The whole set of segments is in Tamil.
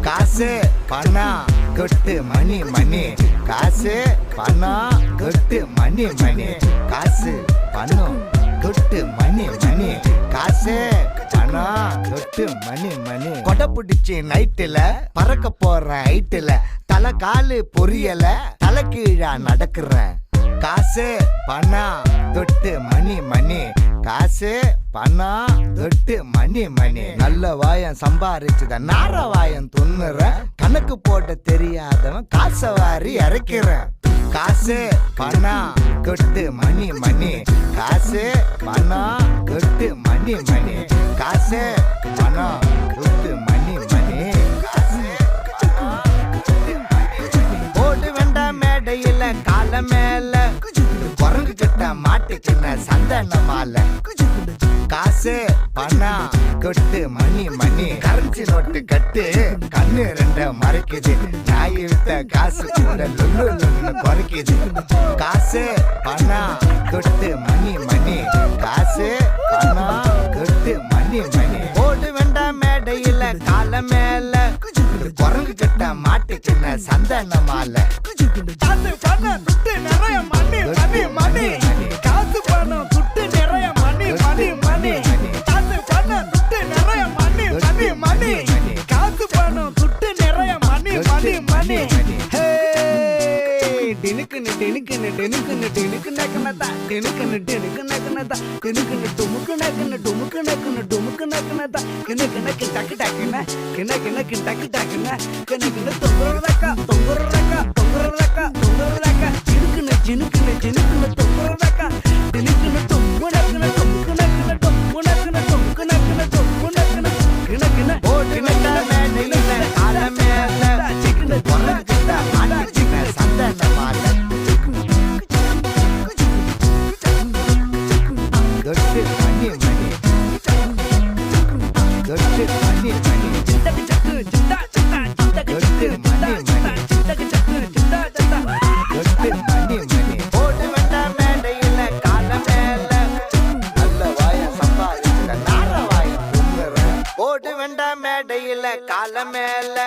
காசு பணம் கொட்டு மணி மணி காசு பணம் கொட்டு மணி மணி காசு பணம் கொட்டு மணி மணி காசு பணம் கொட்டு மணி மணி கொடை பிடிச்சி நைட்டுல பறக்க போற ஹைட்டுல தலை காலு பொரியல தலை கீழா நடக்கிறேன் காசு பணம் தொட்டு மணி மணி காசு பணம் தொட்டு மணி மணி நல்ல வாயம் சம்பாரிச்சுத நார வாயம் துண்ணுற கணக்கு போட்ட தெரியாதவன் காசை வாரி இறக்கிறேன் காசு பணம் கொட்டு மணி மணி காசு பணம் கொட்டு மணி மணி காசு பணம் கொட்டு மணி மணி காசு போட்டு வேண்டாம் மேடையில கால மேல குரங்கு கிட்ட மாட்டுக்கின சந்தன மாலை காசு பணம் கொட்டு மணி மணி கரன்சி நோட்டு கட்டு கண்ணு ரெண்ட மறைக்குது நாய் விட்ட காசு கூட லுன்னு குறைக்குது காசு பணம் கொட்டு மணி மணி காசு பணம் கொட்டு மணி மணி போட்டு வேண்டாம் மேடையில கால மேல குரங்கு கிட்ட மாட்டுக்கின சந்தன மாலை நிறைய மணி மணி மணி காசு பணம் துட்டு நிறைய மணி மணி மணி காசு பணம் துட்டு நிறைய மணி மணி மணி காசு பணம் துட்டு நிறைய மணி மணி மணி டினுக்குன்னு டினுக்குன்னு டினுக்குன்னு டினுக்கு நக்கனதா டினுக்குன்னு டினுக்கு நக்கனதா டினுக்குன்னு டுமுக்கு நக்கன டுமுக்கு நக்கன டுமுக்கு நக்கனதா கிணக்கு டக்கு டக்குன கிணக்கு டக்கு டக்குன கிணக்கு தொங்குறதக்கா தொங்குறதக்கா தொங்குறதக்கா தொங்குறதக்கா டினுக்குன்னு டினுக்குன்னு டினுக்குன்னு தொங்குறதக்கா டினுக்குன்னு டுமுக்கு நக்கன டுமுக்கு நக்கன டுமுக்கு நக்கன டுமுக்கு நக்கன டுமுக்கு நக்கன கிணக்கு போட்டு வேண்டாம் மேடையில கால மேல சிக்கன குரங்கு கிட்ட மாட்டுக்கின சந்தன மாலை கொட்டு மணி மணி கொட்டு மணி மணி கொட்டு மணி மணி கொட்டு மணி மணி போட்டு வேண்டாம் மேடையில கால மேல நல்ல வாயம் சம்பாதிச்சுட நார வாயம் துண்ணுற போட்டு வேண்டாம் மேடையில கால மேல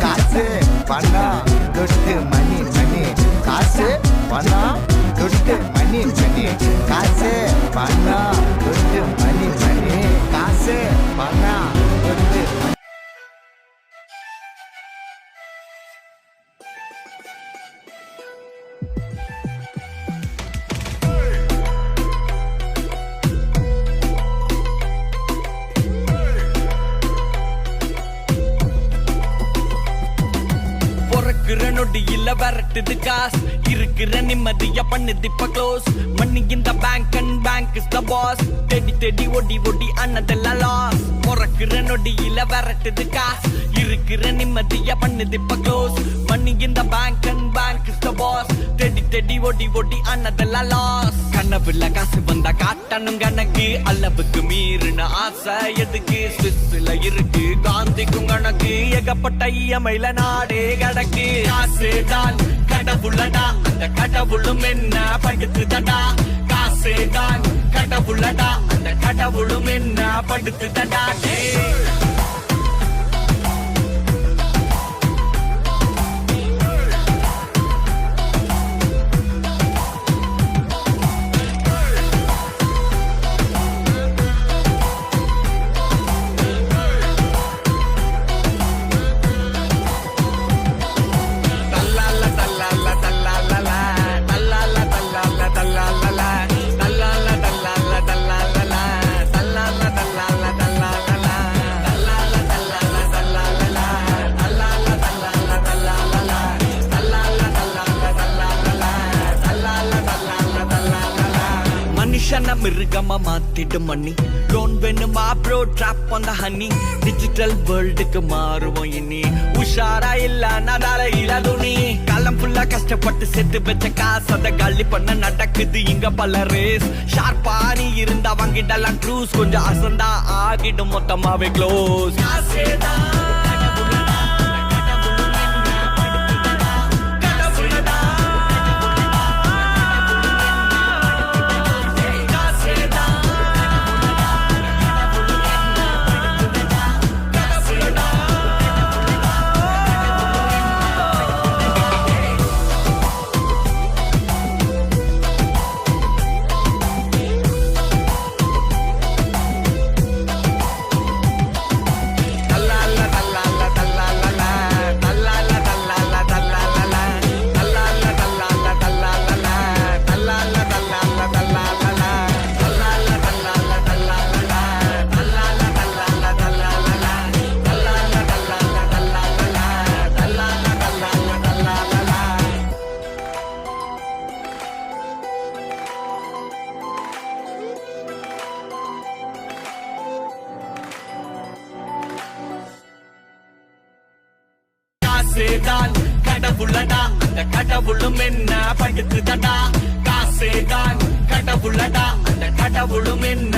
காசு பணம் கொட்டு மணி மணி காசு பணம் கொட்டு மணி மணி காசு பணம் கொட்டு மணி மணி காசு பணம் கொட்டு மணி நொடியில வரட்டுது காசு இருக்கிற நிம்மதியா பண்ணுது இப்ப க்ளோஸ் மணி இந்த bank and bank is the boss தேடி தேடி ஒடி ஒடி அண்ணதெல்லாம் லாஸ் பிறக்கிற நொடியில வரட்டுது காசு இருக்கிற நிம்மதியா பண்ணுது இப்ப க்ளோஸ் மணி இந்த bank and bank is the boss தேடி தேடி ஒடி ஒடி அண்ணதெல்லாம் லாஸ் கனவுல காசு வந்தா காட்டணும் கணக்கு அளவுக்கு மீறின ஆசை எதுக்கு சுவிஸ்ல இருக்கு காந்திக்கும் கணக்கு ஏகப்பட்ட இயமையில நாடே கடக்கு காசுதான் கடவுளடா அந்த கடவுளும் என்ன படுத்துதடா காசுதான் கடவுளடா அந்த கடவுளும் என்ன படுத்துதடா மிருகமா மாத்திட்டு மண்ணி லோன் வேணுமா bro trap on the honey digital வேர்ல்டுக்கு மாறுவோம் இனி உஷாரா இல்ல நடால இளதுணி காலம் ஃபுல்லா கஷ்டப்பட்டு செத்து வச்ச காசு அத காலி பண்ண நடக்குது இங்க பல ரேஸ் ஷார்ப்பா நீ இருந்தா வாங்கிடலாம் க்ரூஸ் கொஞ்சம் அசந்தா ஆகிடும் மொத்தமாவே க்ளோஸ் காசேதான் கடவுளடா அந்த கடவுளும் என்ன படுத்துதடா காசேதான் கடவுளடா அந்த கடவுளும் என்ன